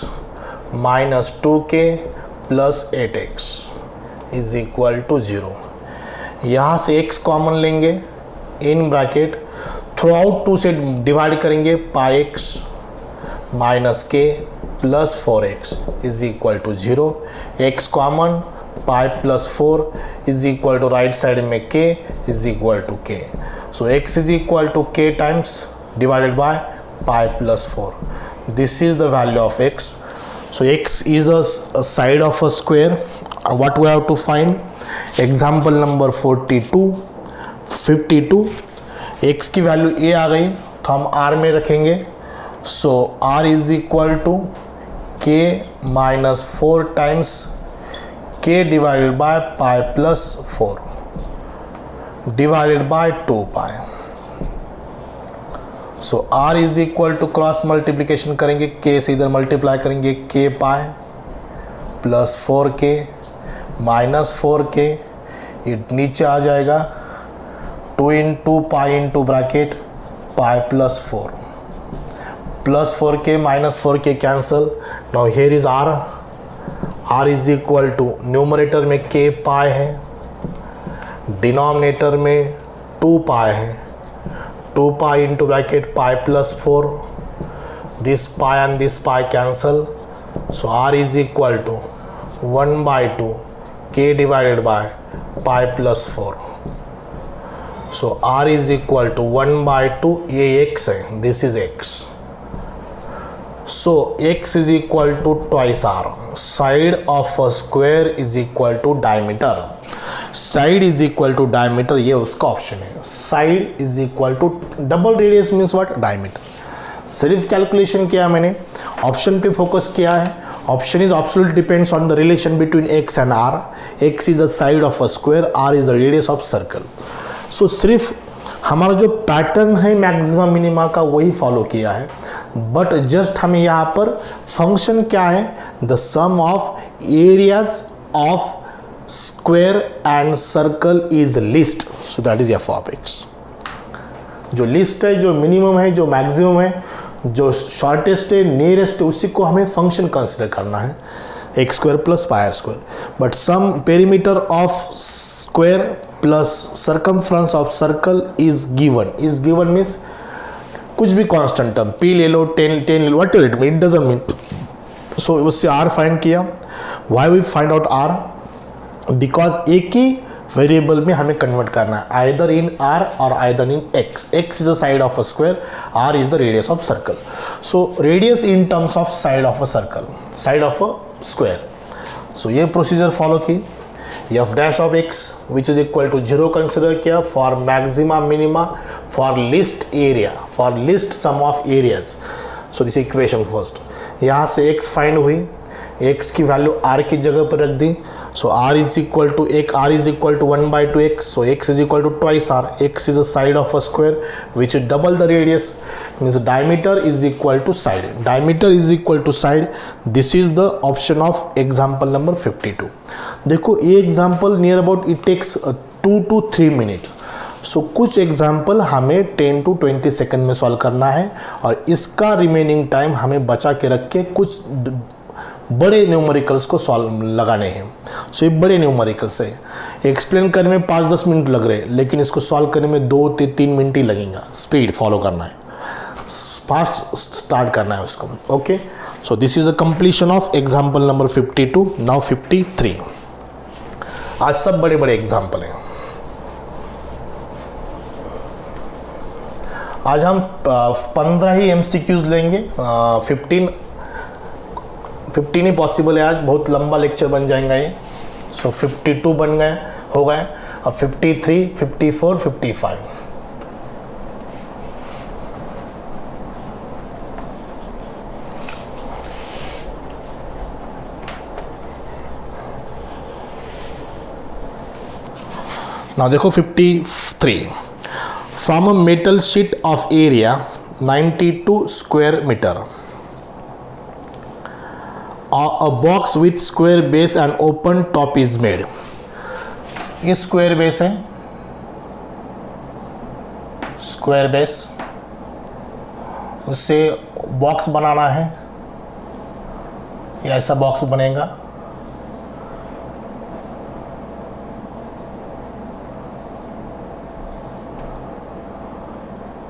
minus 2k plus 8x is equal to 0. यहाँ से x common लेंगे, in bracket through out 2 से divide करेंगे, pi X minus K plus 4x is equal to 0. x common, pi plus 4 is equal to right side में k is equal to k. So x is equal to k times divided by pi plus 4. This is the value of x. So x is a side of a square. What we have to find? Example number 42, 52. x की value a आ गई तो हम r में रखेंगे. So r is equal to k minus 4 times k divided by pi plus 4 divided by 2 pi. So r is equal to cross multiplication करेंगे, k से इधर मल्टीप्लाई करेंगे, k pi plus 4k minus 4k, ये नीचे आ जाएगा 2 into pi into bracket pi plus 4 plus 4k minus 4k cancel. Now here is r is equal to numerator में k pi है, डिनोमिनेटर में 2 पाई है, 2 pi into bracket pi plus 4, this pi and this pi cancel. So r is equal to 1/2 k divided by pi plus 4. So r is equal to 1/2, ये x है, this is x. So x is equal to twice r. Side of a square is equal to diameter. Side is equal to diameter, ये उसका option है. Side is equal to double radius means what? Diameter. सिर्फ calculation किया मैंने, option पे focus किया है. Option is absolutely depends on the relation between x and r. x is the side of a square, r is the radius of circle. So सिर्फ हमारा जो pattern है मैक्सिमम मिनिमा का वही फॉलो किया है, बट जस्ट हमें यहाँ पर फंक्शन क्या है? The sum of areas of square and circle is least. So that is f of x. जो लिस्ट है, जो मिनिमम है, जो मैक्सिमम है, जो शॉर्टेस्ट है, नियरेस्ट है, उसी को हमें फंक्शन कंसिडर करना है, X square plus pi R square. But sum perimeter of square plus circumference of circle is given. Is given means कुछ भी कांस्टेंट टर्म, p ले लो, 10 ले लो, what it mean, it doesn't mean. So उससे r find किया. Why we find out r? Because एक ही वेरिएबल में हमें कन्वर्ट करना है, आइदर इन r और either in x. x is the side of a square, r is the radius of circle. So radius in terms of side of a circle, side of a square. So ये procedure follow की. f dash of x which is equal to 0 consider किया for maxima minima, for least area, for least sum of areas. So this equation first. यहाँ से x find हुई, x की value r की जगह पर रख दी. So r is equal to r is equal to 1/2 x. So x is equal to twice r. x is a side of a square which is double the radius, means diameter is equal to side. Diameter is equal to side. This is the option of example number 52. देखो ये example near about it takes 2 to 3 minute. So कुछ example हमें 10 to 20 second में solve करना है, और इसका remaining time हमें बचा के रख के कुछ बड़े न्यूमेरिकल्स को सॉल्व लगाने हैं. सो ये बड़े न्यूमेरिकल्स है, एक्सप्लेन करने में 5-10 मिनट लग रहे हैं, लेकिन इसको सॉल्व करने में 2-3 मिनट ही लगेगा. स्पीड फॉलो करना है, फास्ट स्टार्ट करना है उसको. Okay, so this is the completion of example number 52. Now 53. आज सब बड़े बड़े एग्जाम्पल हैं. आज हम 15 ही MCQs लेंगे. 15 ही पॉसिबल है आज, बहुत लंबा लेक्चर बन जाएगा ये. सो 52 बन गए, हो गए. अब 53, 54, 55. now देखो 53. From a metal sheet of area 92 square metre, a box with square base and open top is made. ये स्क्वायर बेस है, स्क्वायर बेस, उससे बॉक्स बनाना है, या ऐसा बॉक्स बनेगा,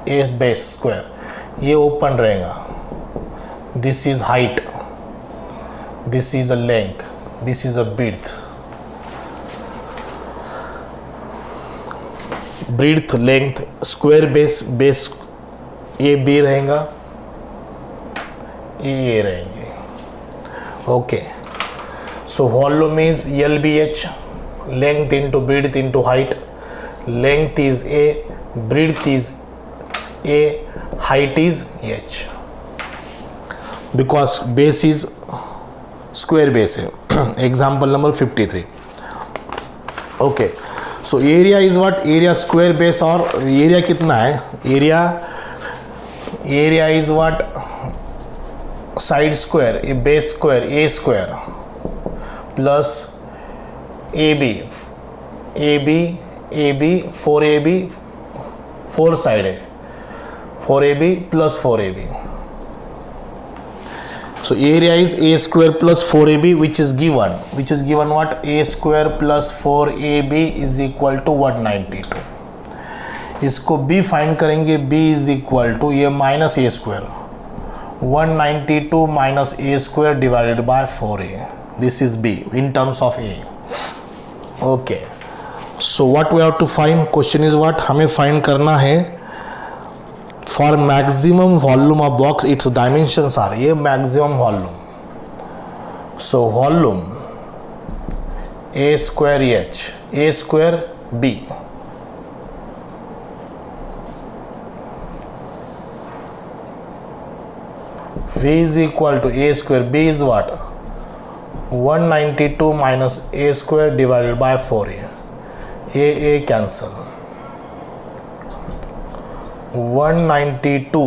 ए बेस स्क्वायर, ये ओपन रहेगा, this is height, this is a length, this is a width, breadth length square base, base A B रहेगा, ए रहेंगे। Okay, so volume is L B H, length into breadth into height, length is A, breadth is A, height is H, because base is square base है। Example number 53। Okay, so area is what, area square base, और area कितना है, area is what, side square, A base square, A square plus A B, A B, A B, 4ab, 4 side है, 4ab plus 4ab, so area is a square plus 4ab, which is given what, a square plus 4ab is equal to 192। इसको b find करेंगे, b is equal to ये minus a square, 192 minus a square divided by 4a, this is b in terms of a। okay, so what we have to find, question is what, हमें find करना है for maximum volume of box, its dimensions are, ये maximum volume, so volume a square h, a square b, v is equal to a square, b is what, 192 minus a square divided by 4a, a cancel, 192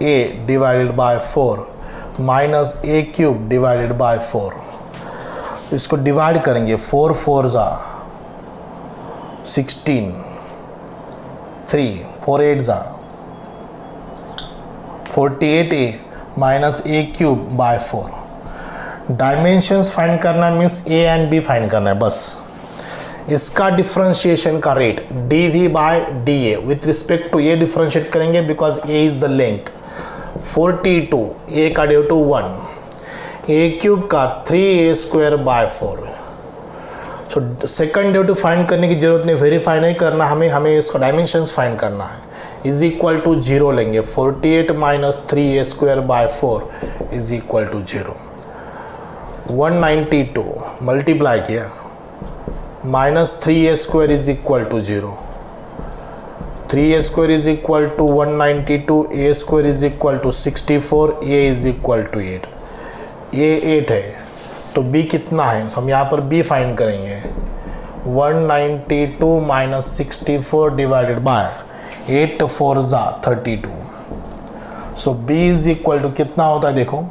a divided by 4 minus a cube divided by 4, इसको divide करेंगे, 4 4 जा 16, 3 4 8 जा 48a minus a cube by 4। Dimensions find करना means a and b find करना है बस। इसका differentiation का rate dv by dA, with respect to ये डिफरेंशिएट करेंगे because a is the length, 42 a का ड्यू टू 1, a क्यूब का 3a square by 4। So second due to find करने की जरूरत नहीं, वेरीफाई नहीं करना, हमें इसका डायमेंशंस फाइंड करना है, इज इक्वल टू 0 लेंगे, 48 minus 3a square by 4 is equal to 0। 192 multiply किया, minus 3a square is equal to 0, 3a square is equal to 192, a square is equal to 64, a is equal to 8, a 8 है तो b कितना है, हम यहाँ पर b find करेंगे, 192 minus 64 divided by 8 4 जा 32, सो b इज इक्वल टू कितना होता है देखो,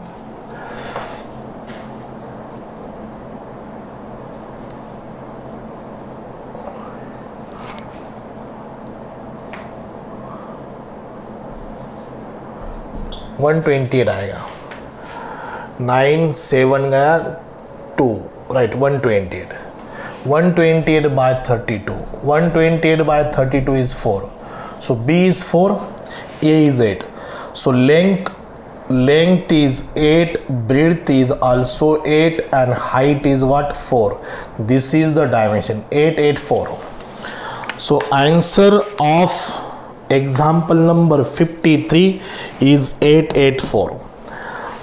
वन 128 आएगा, 9 7 गया 2 right, 128, 128 by 32, 128 by 32 is 4, so b is 4, a is 8, so length is 8, breadth is also 8 and height is what, 4, this is the dimension 884। so answer of example number 53 is 884।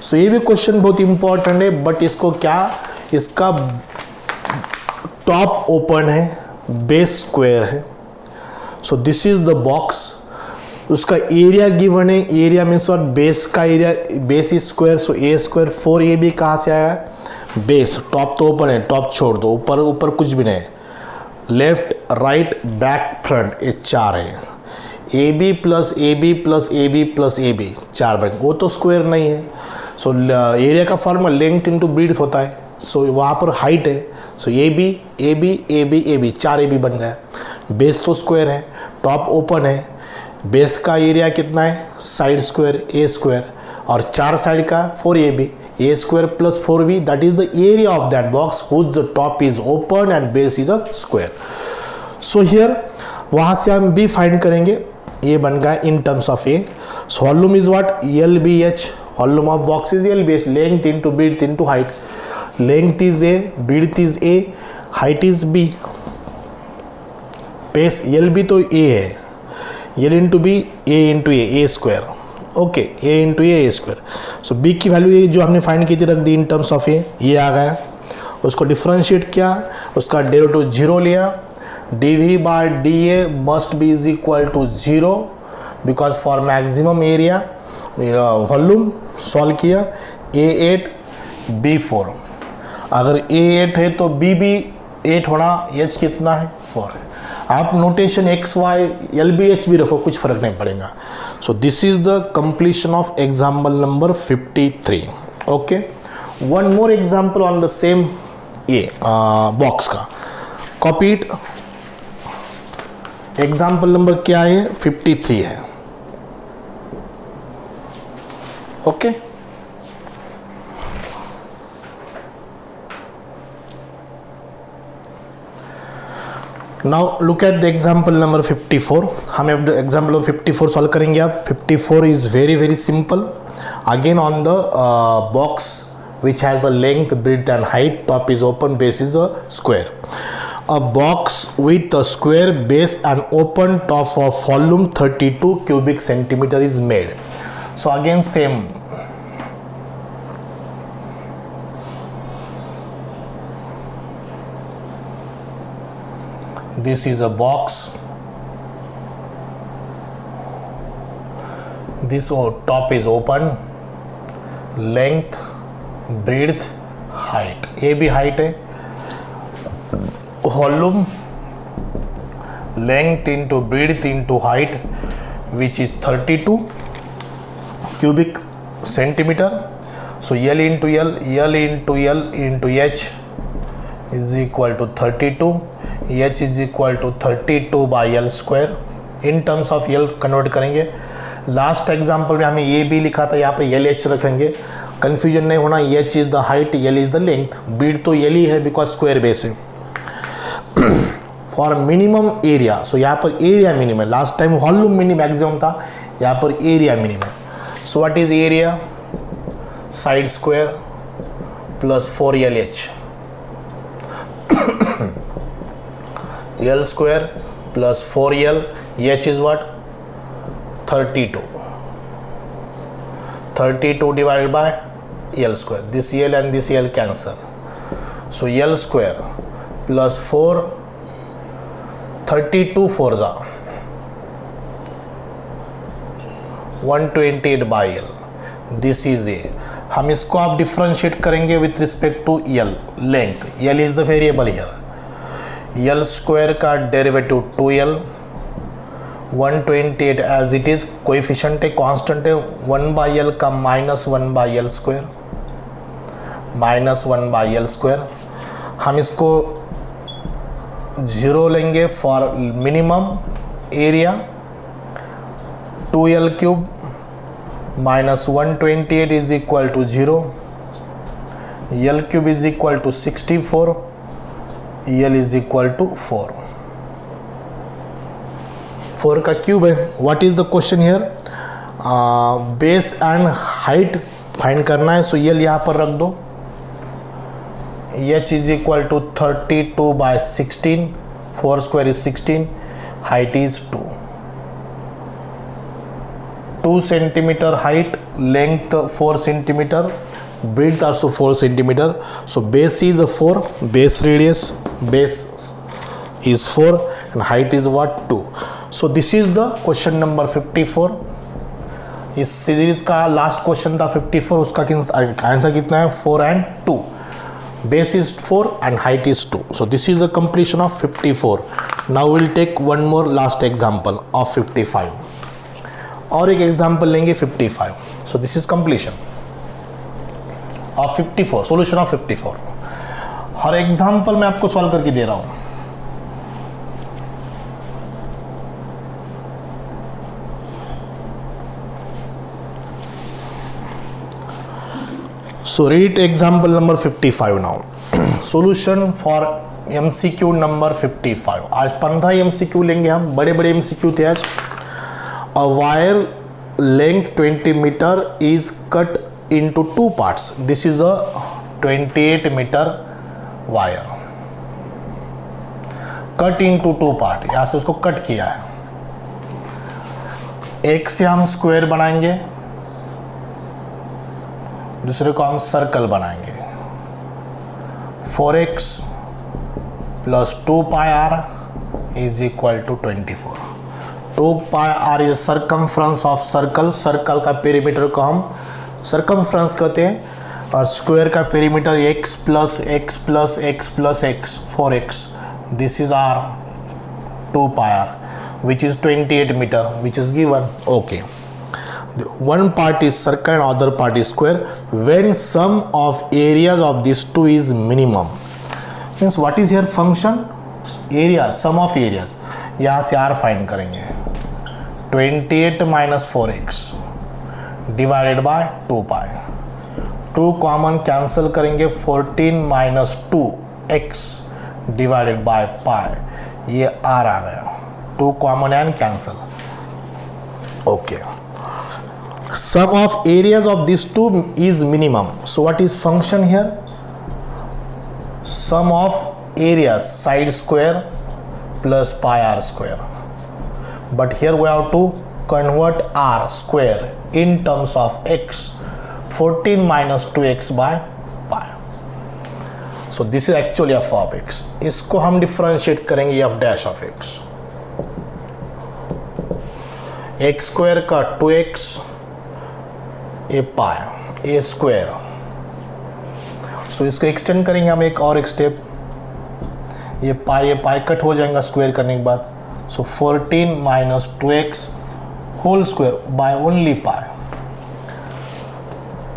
सो ये भी question बहुत important है, but इसको क्या, इसका top open है, base square है, so this is the box, उसका एरिया गिवन है, एरिया मीन्स और बेस का area, base is square, so A square 4ab कहाँ से आया, बेस, टॉप तो ओपन है, टॉप छोड़ दो, ऊपर कुछ भी नहीं है, लेफ्ट राइट बैक फ्रंट ये 4 है, AB प्लस A B plus A B plus A B 4 बन, वो तो स्क्वायर नहीं है, सो एरिया का फॉर्मूला लेंथ इनटू ब्रीथ होता है, सो वहाँ पर हाइट है, so A B A B A B A B 4 AB बन गया, बेस तो स्क्वायर है, टॉप ओपन है, बेस का एरिया कितना है, साइड स्क्वायर ए स्क्वायर, और 4 साइड का 4ab, a square plus 4b, that is the area of that box whose the top is open and base is a square. So here वहाँ से हम b find करेंगे, a बन गया in terms of a. So volume is what, LBH, volume of box is LBH, length into width into height. Length is a, width is a, height is b. base LB तो a है, L into b, a into a square. Okay, a into A square. So b की value जो हमने find की थी रख दी इन terms of ए, ये आ गया. उसको डिफ्रेंशिएट किया, उसका डेरिवेटिव 0 लिया. dv by dA must be is equal to 0 because for maximum area volume solve किया. a8 b4, अगर a8 है तो b भी 8 होना, h कितना है 4. आप notation X Y L B H भी रखो, कुछ फर्क नहीं पड़ेगा. So this is the completion of example number 53. Okay, one more example on the same A box का. Copy it. एग्जाम्पल नंबर क्या है, 53 है. Okay, now look at the example number 54. हम एग्जाम्पल नंबर 54 सॉल्व करेंगे. आप 54 is very very simple. Again on the box which has the length, breadth and height. Top is open, base is a square. A box with a square base and open top of volume 32 cubic centimeter is made. So again same, this is a box, this top is open, length, breadth, height, ये भी height है. volume, length into breadth into height which is 32 cubic centimeter. So L into L, L into L into H is equal to 32. H is equal to 32 by L square. In terms of L convert करेंगे. Last example में हमें ये भी लिखा था, यहाँ पे LH रखेंगे, कन्फ्यूजन नहीं होना. H is the height, L is the length. Beed तो L ही है बिकॉज स्क्वायर बेस है. फॉर मिनिमम एरिया, सो यहाँ पर एरिया मिनिमम है. लास्ट टाइम वॉल्यूम मैक्सिमम था, यहाँ पर एरिया मिनिमम है. सो what is area, side square plus 4LH, L square plus 4L, H is what, 32. 32 divided by L square. This L and this L cancel. So L square plus 4, 32 4s are 128 by L. This is A. हम इसको आप differentiate करेंगे with respect to L, length. L is the variable here. L square का derivative 2L, 128 as it is, coefficient है, constant है. 1/L का -1/L square, -1/L square. हम इसको 0 लेंगे for minimum area. 2L cube -128 is equal to 0. L cube is equal to 64. L is equal to 4. 4 का cube है. What is the question here, base and height find करना है. सो L यहाँ पर रख दो. H is equal to 32 by 16, 4 square is 16, height is 2. 2 centimetre height, length 4 centimetre, breadth also 4 centimeter. So base is a 4, base radius, base is 4 and height is what, 2. So this is the question number 54. इस series का last question था 54. उसका answer कितना है, 4 and 2. Base is 4 and height is 2. So this is the completion of 54. Now we'll take one more last example of 55. और एक example लेंगे 55. So this is completion of 54, solution of 54. Her example मैं आपको solve करके दे रहा हूं. So read example number 55 now. Solution for MCQ number 55. आज 15 MCQ लेंगे हम, बड़े बड़े MCQ थे आज. A wire length 20 meter is cut into two parts. This is a 28 meter wire. Cut into two part. यहाँ से उसको कट किया है. एक से हम स्क्वायर बनाएंगे, दूसरे को हम सर्कल बनाएंगे. 4x plus 2 pi R is equal to 24. 2 pi R is circumference of circle. Circle का पेरीमीटर को हम सर्कमफ्रेंस कहते हैं, और स्क्वायर का perimeter x plus X plus X plus X 4x. This is R 2 pi R which is 28 meter, which is given. Okay, one part is circle and other part is square. When sum of areas of these two is minimum, means what is here function? Area, sum of areas. यहाँ से r find करेंगे. 28 minus 4x divided by 2 pi. 2 common cancel करेंगे. 14 minus 2x divided by pi. ये r आ गया. 2 common and cancel. Okay. Sum of areas of these two is minimum. So what is function here? Sum of areas, side square plus pi r square. But here we have to convert r square in terms of x. 14 minus 2x by pi. So this is actually f of x. इसको हम differentiate करेंगे f dash of x. X square का 2x ए पाई ए square. सो इसको extend करेंगे हम एक और एक स्टेप. ये पाई कट हो जाएगा स्क्वायर करने के बाद. सो 14 minus 2x whole square by only pi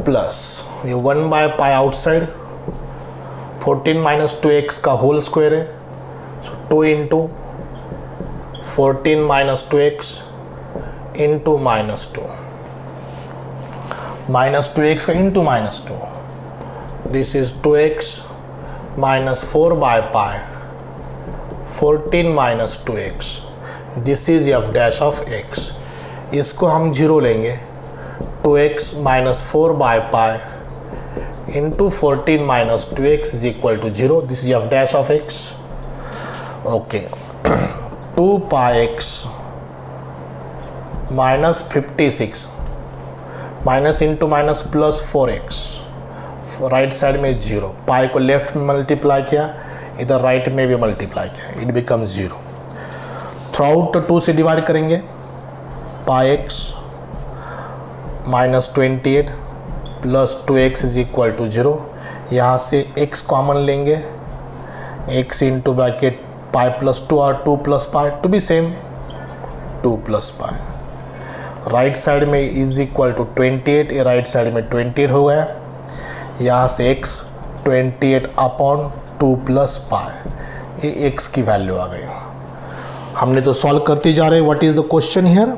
plus ये 1 by pi outside. 14 minus 2x का होल स्क्वायर है. सो 2 into 14 minus 2x into minus 2 minus 2x का into minus 2. This is 2x minus 4 by pi 14 minus 2x. This is f dash of x. इसको हम 0 लेंगे. 2x minus 4 by pi into 14 minus 2x is equal to 0. This is f dash of x. Okay. 2 pi x minus 56 minus into minus plus 4x. Right side में 0. पाई को left में multiply किया, इधर right में भी मल्टीप्लाई किया. It become 0. Through out 2 से divide करेंगे. Pi x minus 28 plus 2x is equal to 0. यहाँ से x कॉमन लेंगे. x into bracket pi plus 2 और 2 plus pi to be same 2 plus pi. Right side में इज इक्वल टू 28. ये right side में 28 हो गया. यहाँ से x 28 अपॉन 2 प्लस पाई. ये x की वैल्यू आ गई. हमने तो सॉल्व करते जा रहे हैं. What is the question here?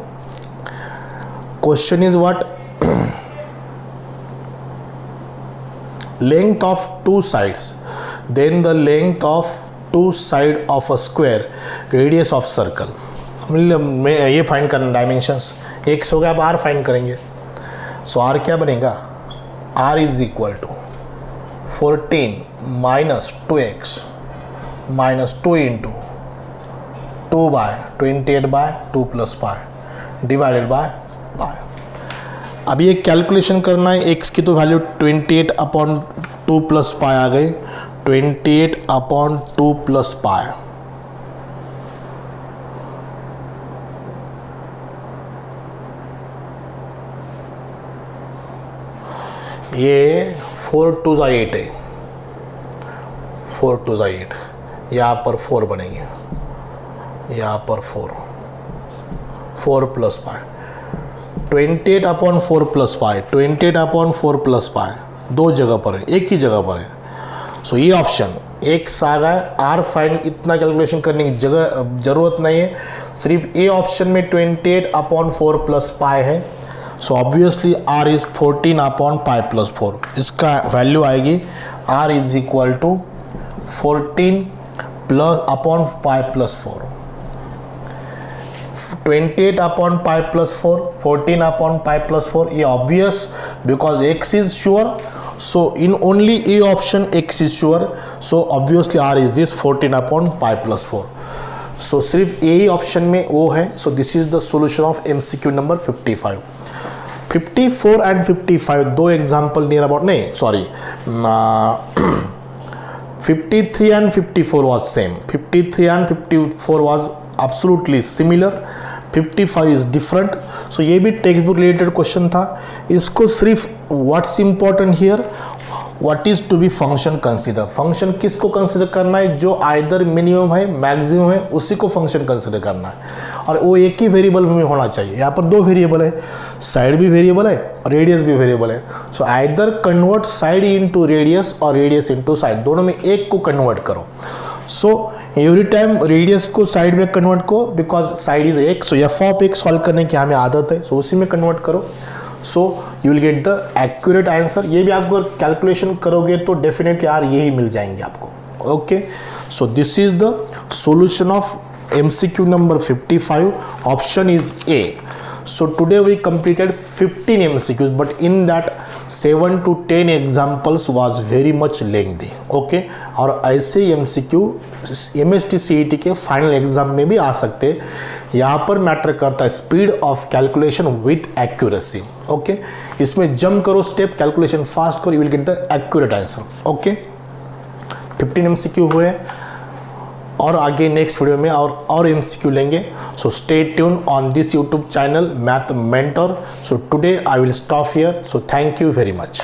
Question is what? Length of 2 sides, then the length of 2 side of a square, radius of circle. मैं ये फाइंड करना डायमेंशंस. x हो गया, अब r फाइंड करेंगे. सो r क्या बनेगा? r is equal to 14 minus 2x minus 2 into 2 by 28 by 2 plus pi divided by pi. अब ये कैलकुलेशन करना है. x की तो वैल्यू 28 अपॉन 2 प्लस पाई आ गई. 28 अपॉन 2 प्लस पाई. ये 4 2 8 है. 4 2 8. यहाँ पर 4 बनेंगे. यहाँ पर 4 प्लस पाई. 28 अपॉन 4 प्लस पाई. 28 अपॉन 4 प्लस पाई 2 जगह पर है, एक ही जगह पर है. सो ये ऑप्शन x आ गया. आर फाइंड इतना कैलकुलेशन करने की जरूरत नहीं है. सिर्फ ए ऑप्शन में 28 अपॉन 4 प्लस पाई है. So obviously r is 14 upon pi plus 4, इसका वैल्यू आएगी r is equal to 14 plus upon pi plus 4, 28 upon pi plus 4, 14 upon pi plus 4. ये obvious because x is sure, so in only a option x is sure, so obviously r is this 14 upon pi plus 4. so सिर्फ a option में o है. so this is the solution of MCQ number 55. 54 and 55 दो example near about, नहीं sorry 53 and 54 was same. 53 and 54 was absolutely similar. 55 is different. so ये भी text book related question था. इसको सिर्फ what's important here, what is to be function consider. Function किसको consider करना है, जो आइदर मिनिमम है मैक्सिमम है उसी को फंक्शन कंसिडर करना है, और वो एक ही वेरिएबल में होना चाहिए. यहाँ पर दो वेरिएबल है, साइड भी वेरिएबल है और रेडियस भी वेरिएबल है. So either convert side into radius और रेडियस इनटू साइड, दोनों में एक को कन्वर्ट करो. सो एवरी टाइम रेडियस को साइड में कन्वर्ट करो because side is x. So F of x solve करने की हमें आदत है, सो उसी में कन्वर्ट करो. So you will get the accurate answer. ये भी आपको कैलकुलेशन करोगे तो डेफिनेटली यार यही मिल जाएंगे आपको. Okay, so this is the solution of MCQ number 55. option is A. so today we completed 15 MCQs, but in that 7 to 10 examples was very much lengthy. okay, और ऐसे MCQ MST CET के final exam में भी आ सकते हैं. यहाँ पर matter करता है speed of calculation with accuracy. Okay, इसमें जंप करो स्टेप, कैलकुलेशन फास्ट करो, you will get the accurate answer. Okay, 15 MCQ हुए और आगे नेक्स्ट वीडियो में और MCQ लेंगे. So stay tune on this YouTube channel math mentor. So today I will stop here. So thank you very much.